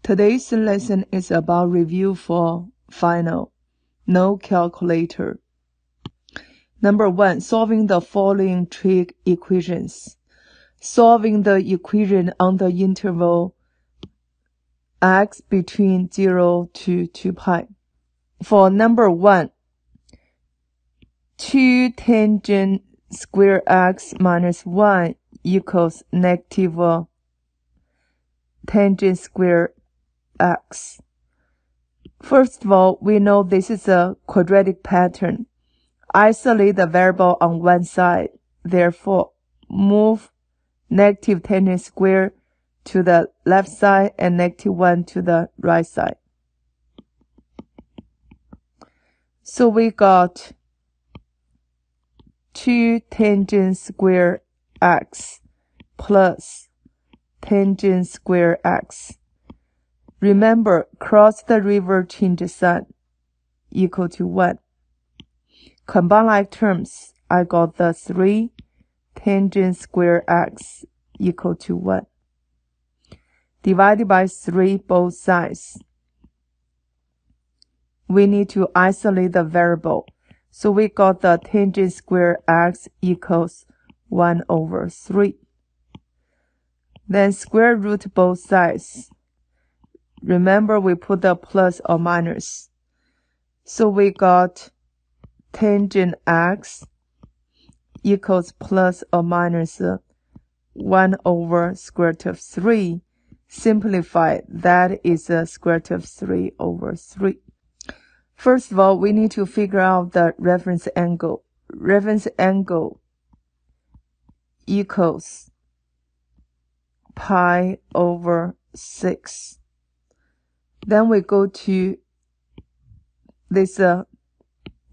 Today's lesson is about review for final. No calculator. Number 1, solving the following trig equations. Solving the equation on the interval x between 0 to 2 pi. For number 1, 2 tangent square x minus 1 equals negative tangent square x. First of all, we know this is a quadratic pattern. Isolate the variable on one side. Therefore, move negative tangent square to the left side and negative 1 to the right side. So we got 2 tangent square x plus tangent square x. Remember, cross the river, change sign, equal to 1. Combine like terms, I got the 3 tangent square x equal to 1. Divided by 3 both sides. We need to isolate the variable. So we got the tangent square x equals 1 over 3. Then square root both sides. Remember, we put the plus or minus. So we got tangent x equals plus or minus 1 over square root of 3. Simplify, that is square root of 3 over 3. First of all, we need to figure out the reference angle. Reference angle equals pi over 6. Then we go to this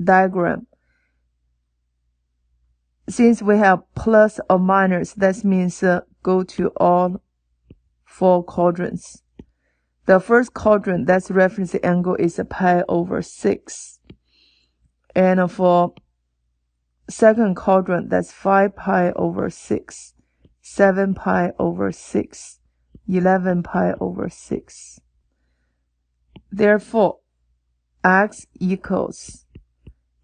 diagram. Since we have plus or minus, that means go to all 4 quadrants. The first quadrant, that's reference angle, is pi over 6. And for second quadrant, that's 5 pi over 6, 7 pi over 6, 11 pi over 6. Therefore, x equals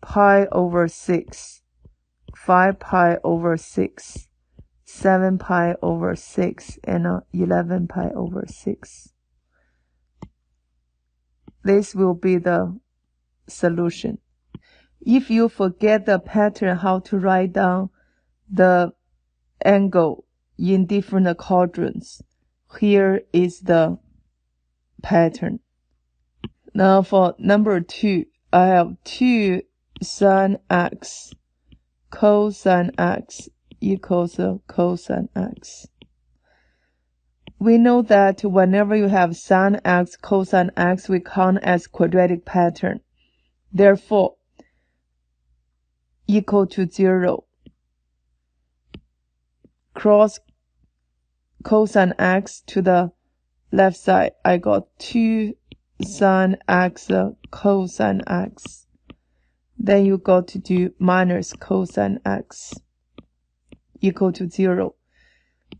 pi over 6, 5 pi over 6, 7 pi over 6, and 11 pi over 6. This will be the solution. If you forget the pattern, how to write down the angle in different quadrants, here is the pattern. Now for number 2, I have 2 sin x cosine x equals cosine x. We know that whenever you have sin x, cosine x, we count as quadratic pattern. Therefore, equal to 0. Cross cosine x to the left side. I got 2 sin x cosine x. Then you got to do minus cosine x equal to 0.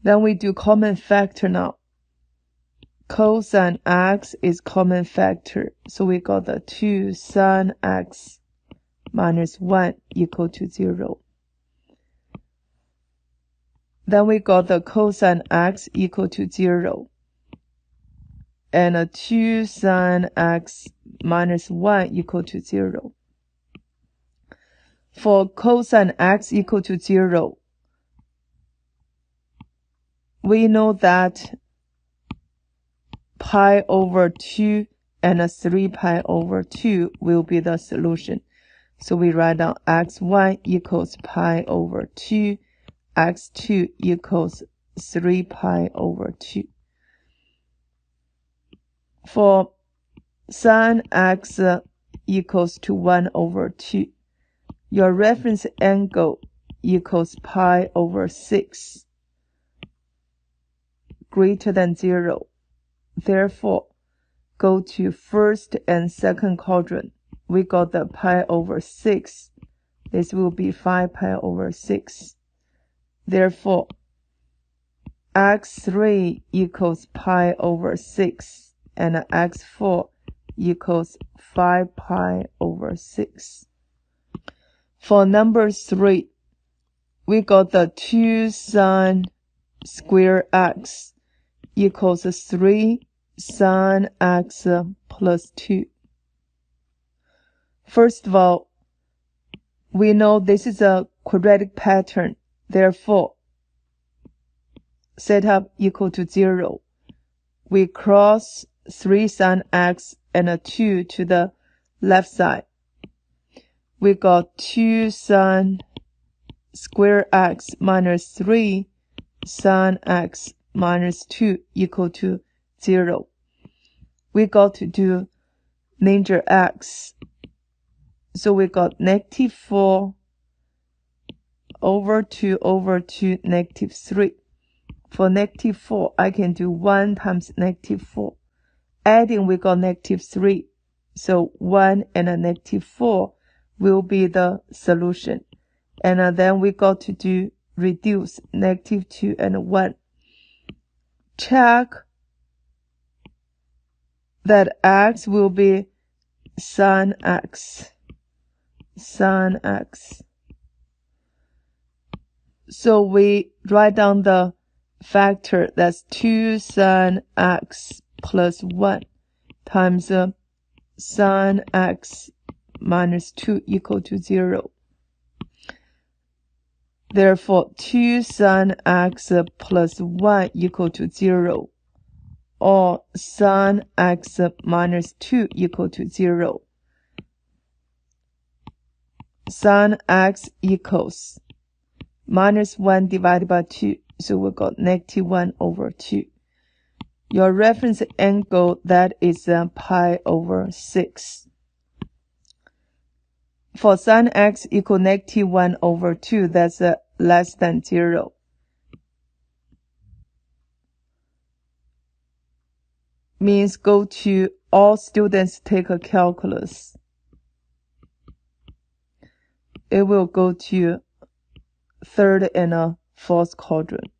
Then we do common factor now. Cosine x is common factor. So we got the 2 sin x minus 1 equal to 0. Then we got the cosine x equal to 0. And 2 sin x minus 1 equal to 0. For cosine x equal to 0, we know that pi over 2 and 3 pi over 2 will be the solution. So we write down x1 equals pi over 2, x2 equals 3 pi over 2. For sin x equals to 1 over 2, your reference angle equals pi over 6, greater than 0. Therefore, go to first and second quadrant. We got the pi over 6. This will be 5 pi over 6. Therefore, x3 equals pi over 6. and x4 equals 5 pi over 6. For number 3, we got the 2 sine square x equals 3 sine x plus 2. First of all, we know this is a quadratic pattern. Therefore, setup equal to 0. We cross 3 sine x and a 2 to the left side. We got 2 sine square x minus 3 sine x minus 2 equal to 0. We got to do linear x. So we got negative 4 over 2 over 2 negative 3. For negative 4, I can do 1 times negative 4. Adding, we got negative 3. So 1 and a negative 4 will be the solution. And then we got to do reduce negative 2 and 1. Check that x will be sine x. Sine x. So we write down the factor, that's 2 sine x plus 1 times sine x minus 2 equal to 0. Therefore, 2 sine x plus 1 equal to 0, or sine x minus 2 equal to 0. Sine x equals minus 1 divided by 2, so we got negative 1 over 2. Your reference angle, that is pi over 6. For sine x equal negative 1 over 2, that's less than 0. Means go to all students take a calculus. It will go to third and fourth quadrant.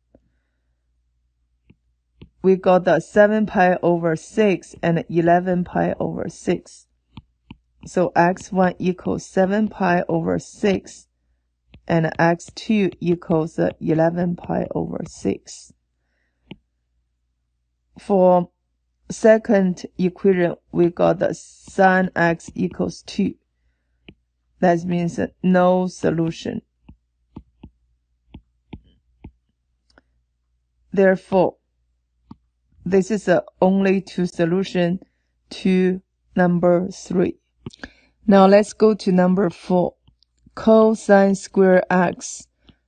We got the 7 pi over 6 and 11 pi over 6. So x1 equals 7 pi over 6 and x2 equals 11 pi over 6. For second equation, we got the sine x equals 2. That means no solution. Therefore, this is the only two solution to number 3. Now let's go to number 4. Cosine square x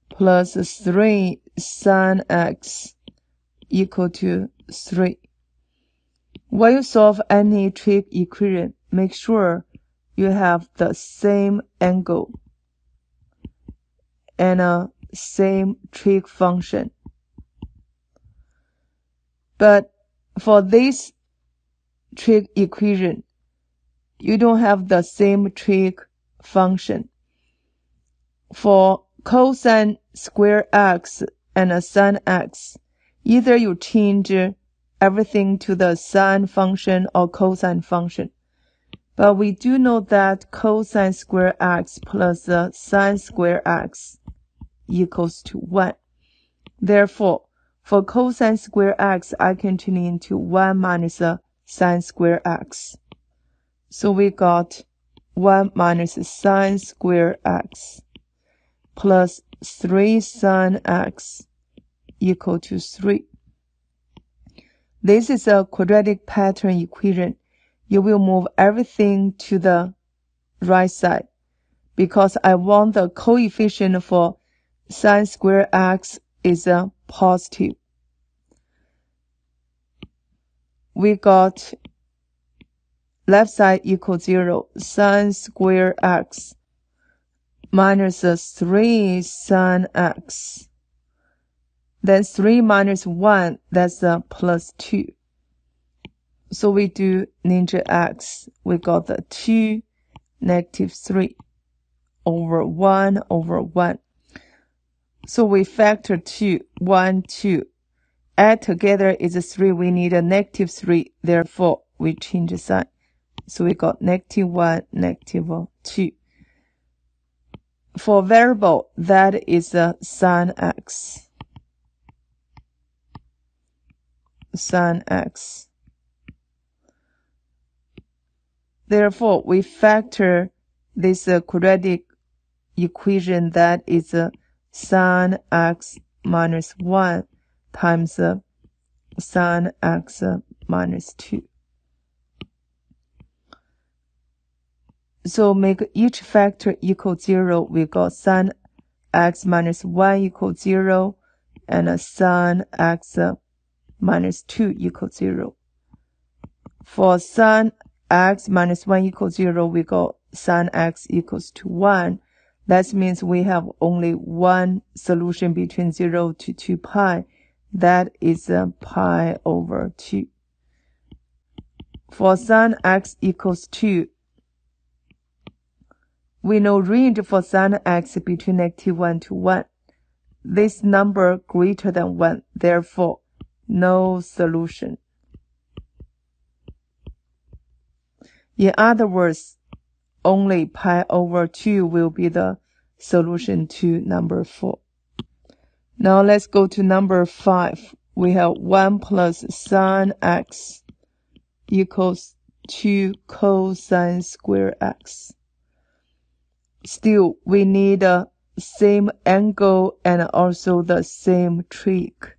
plus 3 sine x equal to 3. When you solve any trig equation, make sure you have the same angle and a same trig function. But for this trig equation, you don't have the same trig function. For cosine square x and sine x, either you change everything to the sine function or cosine function. But we do know that cosine square x plus sine square x equals to 1. Therefore, for cosine square x, I can turn into 1 minus sine square x. So we got 1 minus sine square x plus 3 sine x equal to 3. This is a quadratic pattern equation. You will move everything to the right side because I want the coefficient for sine square x is a positive. We got left side equals 0, sine square x minus 3 sine x. Then 3 minus 1, that's plus 2. So we do linear x. We got the 2 negative 3 over 1 over 1. So we factor 2, 1, 2. add together is 3. We need a negative 3. Therefore, we change the sign. So we got -1, -2. For variable, that is sin x. Sin x. Therefore, we factor this quadratic equation that is sin x minus 1 times sin x minus 2. So make each factor equal 0. We got sin x minus 1 equals 0 and sin x minus 2 equals 0. For sin x minus 1 equals 0, we got sin x equals to 1. That means we have only one solution between 0 to 2 pi. That is pi over 2. For sin x equals 2, we know range for sin x between -1 to 1. This number greater than 1, therefore, no solution. In other words, only pi over 2 will be the solution to number 4. Now let's go to number 5. We have 1 plus sin x equals 2 cosine square x. Still, we need the same angle and also the same trig.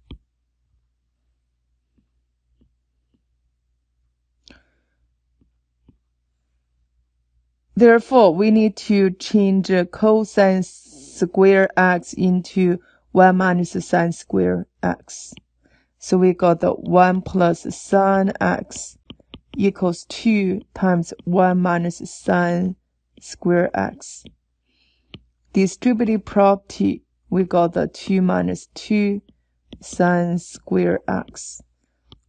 Therefore, we need to change cosine square x into 1 minus sin square x. So we got the 1 plus sin x equals 2 times 1 minus sin square x. Distributive property, we got the 2 minus 2 sin square x.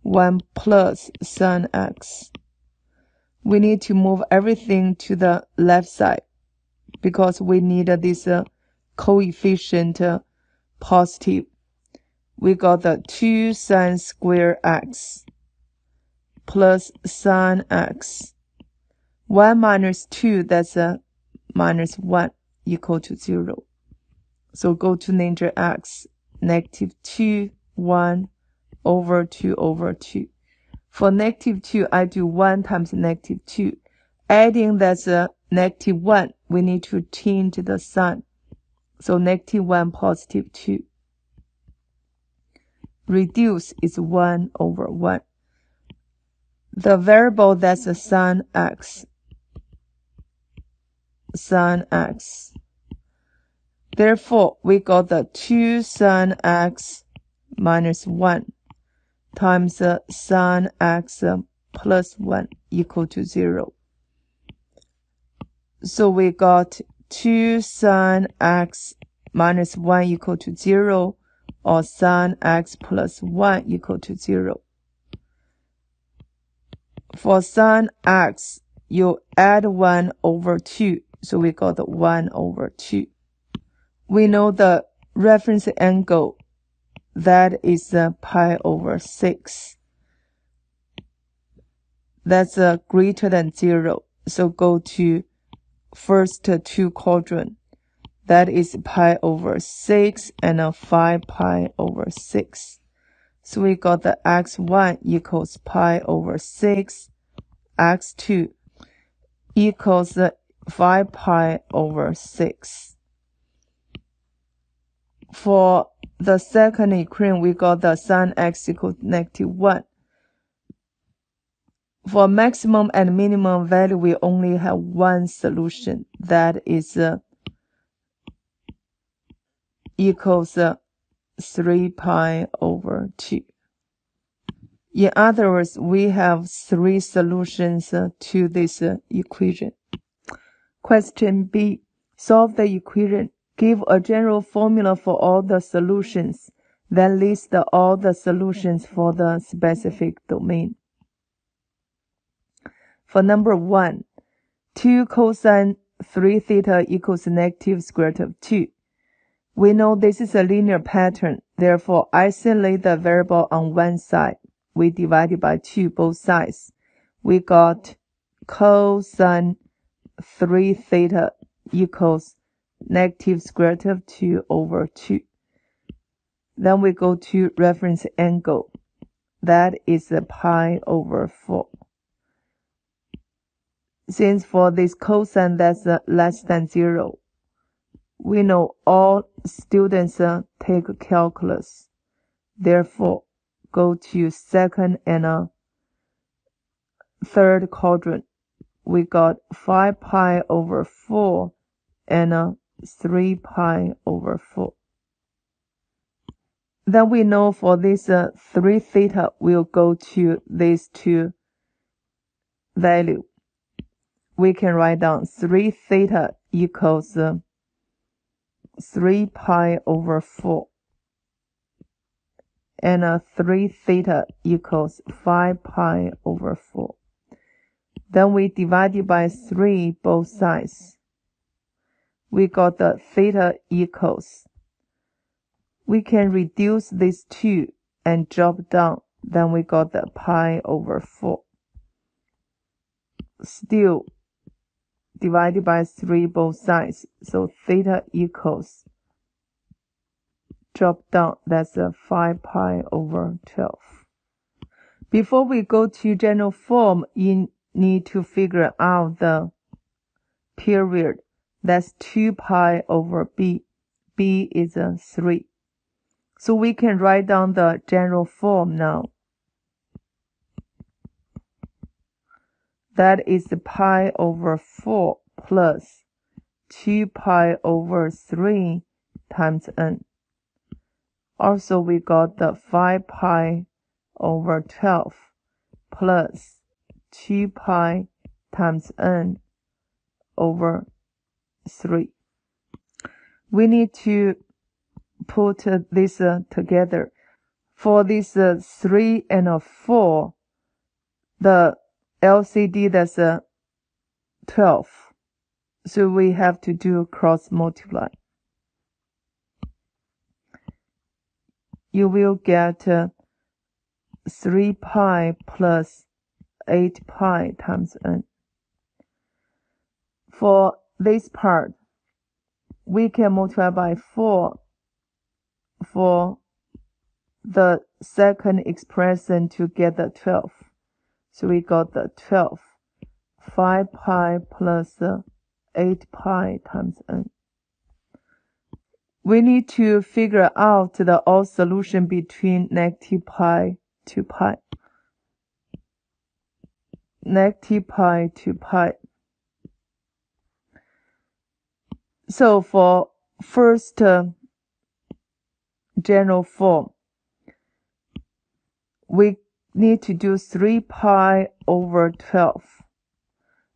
1 plus sin x. We need to move everything to the left side because we need this coefficient positive. We got the 2 sin square x plus sin x. 1 minus 2, that's minus 1 equal to 0. So go to integer x, -2, 1 over 2 over 2. For -2, I do 1 times -2. Adding that's -1, we need to change the sign. So -1 positive 2. Reduce is 1 over 1. The variable that's sin x. Sin x. Therefore, we got the 2 sin x minus 1 times sin x plus 1 equal to 0. So we got 2 sin x minus 1 equal to 0 or sin x plus 1 equal to 0. For sin x, you add 1 over 2. So we got 1 over 2. We know the reference angle, that is pi over 6. That's greater than 0. So go to first two quadrant. That is pi over 6 and 5 pi over 6. So we got the x1 equals pi over 6. X2 equals 5 pi over 6. For the second equation, we got the sin x equals -1. For maximum and minimum value, we only have one solution. That is equals 3 pi over 2. In other words, we have 3 solutions to this equation. Question B. Solve the equation. Give a general formula for all the solutions. Then list all the solutions for the specific domain. For number 1, 2 cosine 3 theta equals negative square root of 2. We know this is a linear pattern, therefore isolate the variable on one side. We divide it by 2 both sides. We got cosine 3 theta equals negative square root of 2 over 2. Then we go to reference angle. That is pi over 4. Since for this cosine that's less than 0, we know all students take calculus. Therefore, go to second and third quadrant. We got 5 pi over 4 and 3 pi over 4. Then we know for this 3 theta will go to these two value. We can write down 3 theta equals 3 pi over 4 and 3 theta equals 5 pi over 4. Then we divide it by 3 both sides. We got the theta equals. We can reduce these 2 and drop down. Then we got the pi over 4. Still divided by 3 both sides. So theta equals. Drop down. That's 5 pi over 12. Before we go to general form, you need to figure out the period. That's 2 pi over b. b is 3. So we can write down the general form now. That is pi over 4 plus 2 pi over 3 times n. Also, we got the 5 pi over 12 plus 2 pi times n over 3. We need to put this together. For this 3 and 4, the LCD that's 12. So we have to do cross multiply. You will get 3 pi plus 8 pi times n. For this part, we can multiply by 4 for the second expression to get the 12. So we got the 12. 5 pi plus 8 pi times n. We need to figure out the odd solution between negative pi to pi. Negative pi to pi. So for first general form, we need to do 3 pi over 12.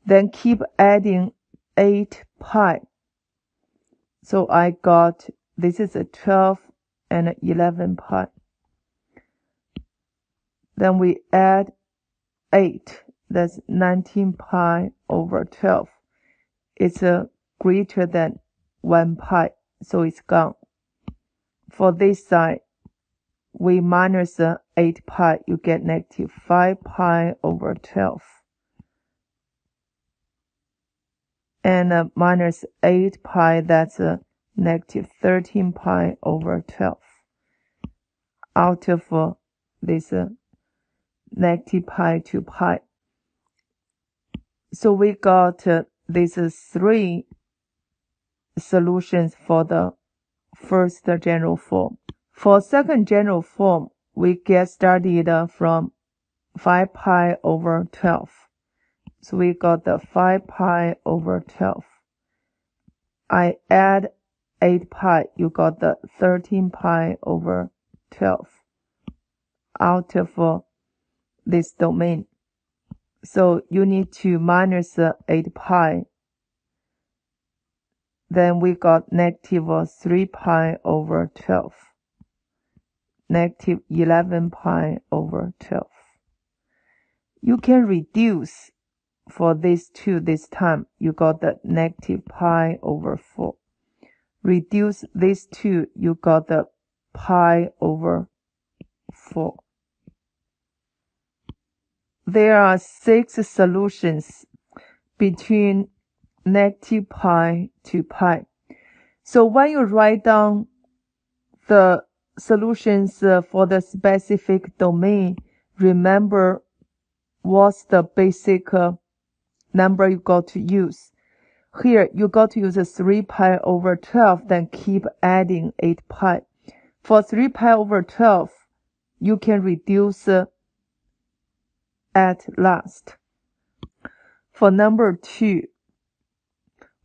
Then keep adding 8 pi. So I got, this is a 12 and 11 pi. Then we add 8. That's 19 pi over 12. It's greater than 1 pi, so it's gone. For this side, we minus 8 pi, you get negative 5 pi over 12. And minus 8 pi, that's negative 13 pi over 12. Out of this negative pi to pi. So we got these 3 solutions for the first general form. For second general form, we get started from 5 pi over 12. So we got the 5 pi over 12. I add 8 pi, you got the 13 pi over 12 out of this domain. So you need to minus 8 pi. Then we got negative 3 pi over 12. Negative 11 pi over 12. You can reduce for these two this time. You got the negative pi over 4. Reduce these two, you got the pi over 4. There are 6 solutions between negative pi to pi. So when you write down the solutions for the specific domain, remember what's the basic number you got to use. Here, you got to use 3 pi over 12, then keep adding 8 pi. For 3 pi over 12, you can reduce at last. For number 2,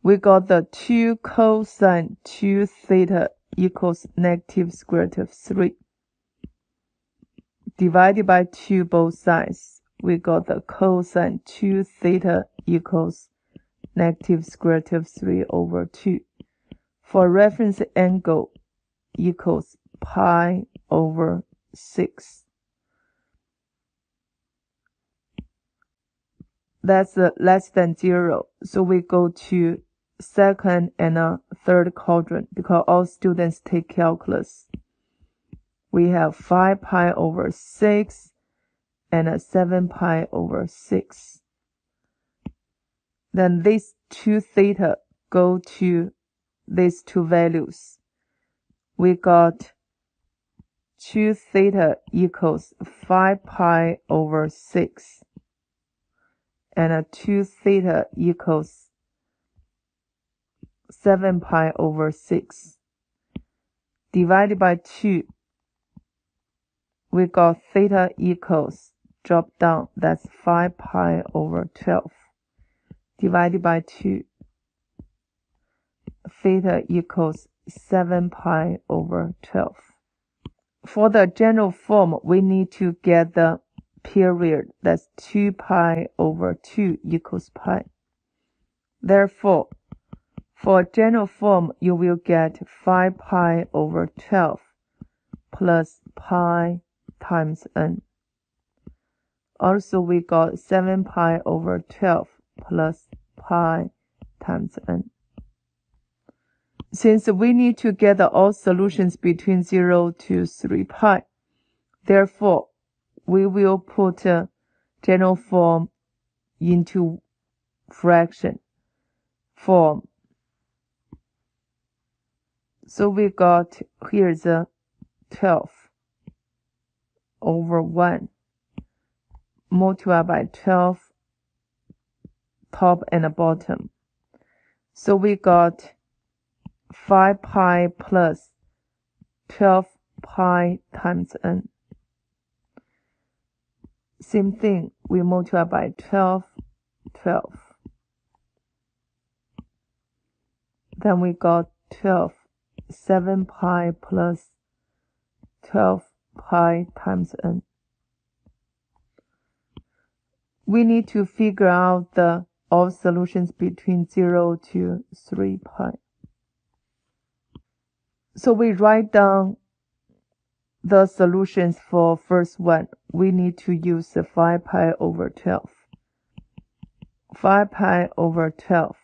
we got the 2 cosine 2 theta equals negative square root of 3. Divided by 2 both sides, we got the cosine 2 theta equals negative square root of 3 over 2. For reference angle equals pi over 6. That's less than 0. So we go to second and third quadrant because all students take calculus. We have 5 pi over 6 and 7 pi over 6. Then these 2 theta go to these 2 values. We got 2 theta equals 5 pi over 6. And 2 theta equals 7 pi over 6. Divided by 2, we got theta equals, drop down, that's 5 pi over 12. Divided by 2, theta equals 7 pi over 12. For the general form, we need to get the period, that's 2 pi over 2 equals pi. Therefore, for general form, you will get 5 pi over 12 plus pi times n. Also, we got 7 pi over 12 plus pi times n. Since we need to get all solutions between 0 to 3 pi, therefore, we will put general form into fraction form. So we got here's 12 over 1 multiplied by 12 top and bottom. So we got 5 pi plus 12 pi times n. Same thing, we multiply by 12, 12. Then we got 12, 7 pi plus 12 pi times n. We need to figure out all solutions between 0 to 3 pi. So we write down the solutions for first one. We need to use 5 pi over 12. 5 pi over 12.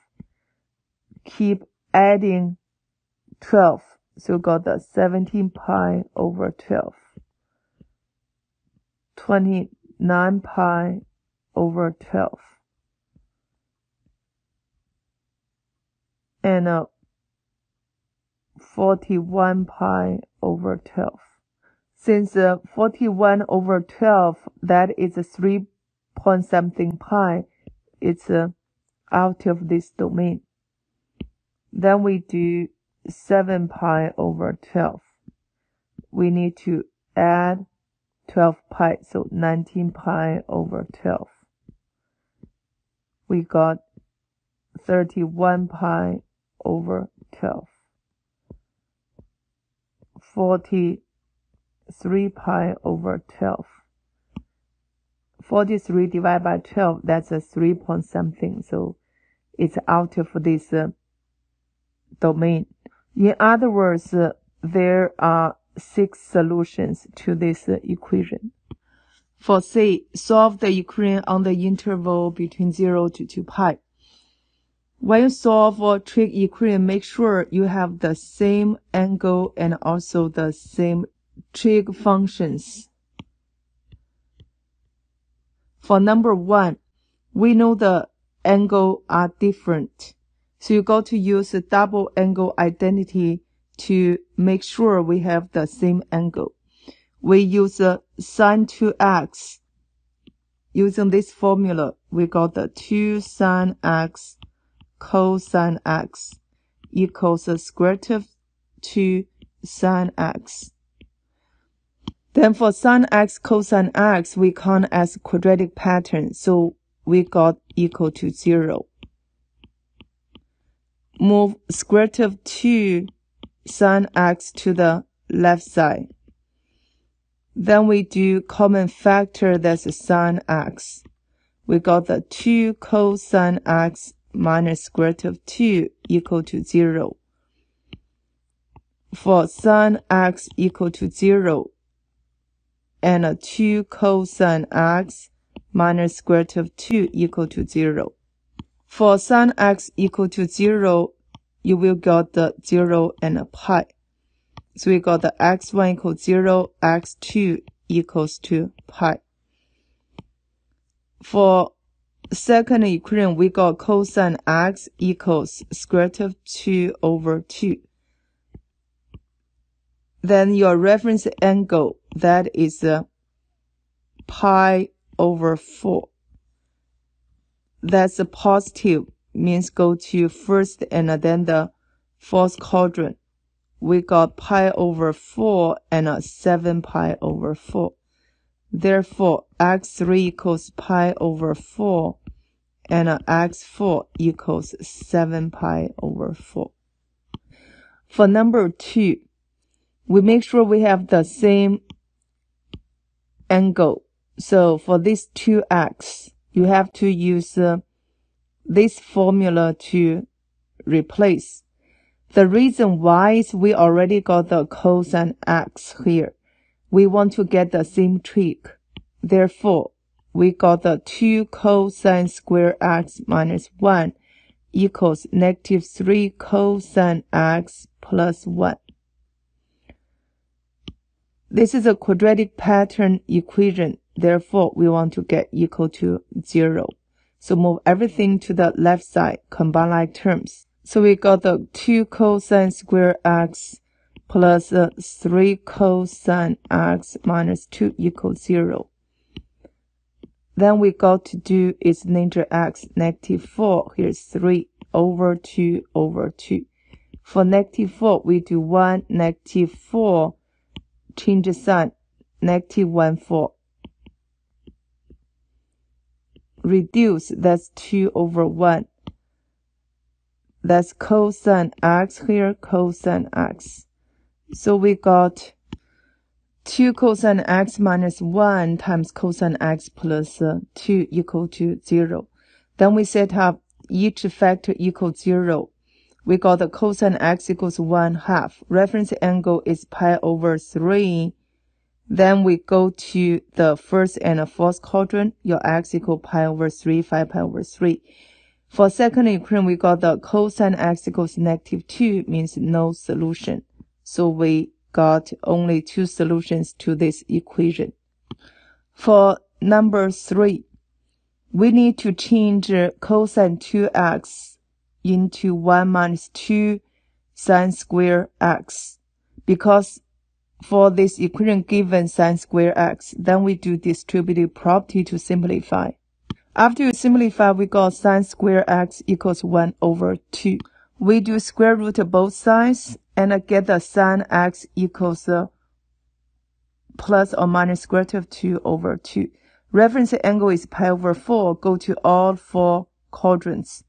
Keep adding 12. So got the 17 pi over 12. 29 pi over 12. And 41 pi over 12. Since 41 over 12, that is 3 point something pi, it's out of this domain. Then we do 7 pi over 12. We need to add 12 pi, so 19 pi over 12. We got 31 pi over 12. 43 pi over 12. 43 divided by 12, that's a 3 point something, so it's out of this domain. In other words, there are 6 solutions to this equation. For C, solve the equation on the interval between 0 to 2 pi. When you solve a trig equation, make sure you have the same angle and also the same trig functions. For number 1, we know the angle are different. So you got to use a double angle identity to make sure we have the same angle. We use sine 2x. Using this formula, we got the 2 sine x cosine x equals the square root of 2 sine x. Then for sine x cosine x, we count as quadratic pattern, so we got equal to 0. Move square root of 2 sine x to the left side. Then we do common factor, that's sine x. We got the 2 cosine x minus square root of 2 equal to 0. For sine x equal to 0, and 2 cosine x minus square root of 2 equal to 0. For sine x equal to 0, you will get the 0 and a pi. So we got the x1 equals 0, x2 equals to pi. For second equation, we got cosine x equals square root of 2 over 2. Then your reference angle, that is pi over 4. That's a positive, means go to first and then the fourth quadrant. We got pi over 4 and 7 pi over 4. Therefore, x3 equals pi over 4 and x4 equals 7 pi over 4. For number 2, we make sure we have the same angle. So for this 2x, you have to use this formula to replace. The reason why is we already got the cosine x here. We want to get the same trig. Therefore, we got the 2 cosine square x minus 1 equals negative 3 cosine x plus 1. This is a quadratic pattern equation. Therefore, we want to get equal to 0. So move everything to the left side, combine like terms. So we got the 2 cosine square x plus 3 cosine x minus 2 equals 0. Then we got to do is integer x, negative 4. Here's 3 over 2 over 2. For negative 4, we do 1, negative 4, change the sign, negative 1, 4. Reduce, that's 2 over 1. That's cosine x here, cosine x. So we got 2 cosine x minus 1 times cosine x plus 2 equal to 0. Then we set up each factor equals 0. We got the cosine x equals 1/2. Reference angle is pi over 3. Then we go to the first and fourth quadrant. Your x equals pi over 3, 5 pi over 3. For second equation, we got the cosine x equals negative 2, means no solution. So we got only 2 solutions to this equation. For number 3, we need to change cosine 2x into 1 minus 2 sine square x. Because for this equation given sine square x, then we do distributive property to simplify. After you simplify, we got sine square x equals 1 over 2. We do square root of both sides and get the sine x equals plus or minus square root of 2 over 2. Reference angle is pi over 4. Go to all 4 quadrants.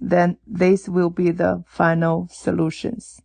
Then this will be the final solutions.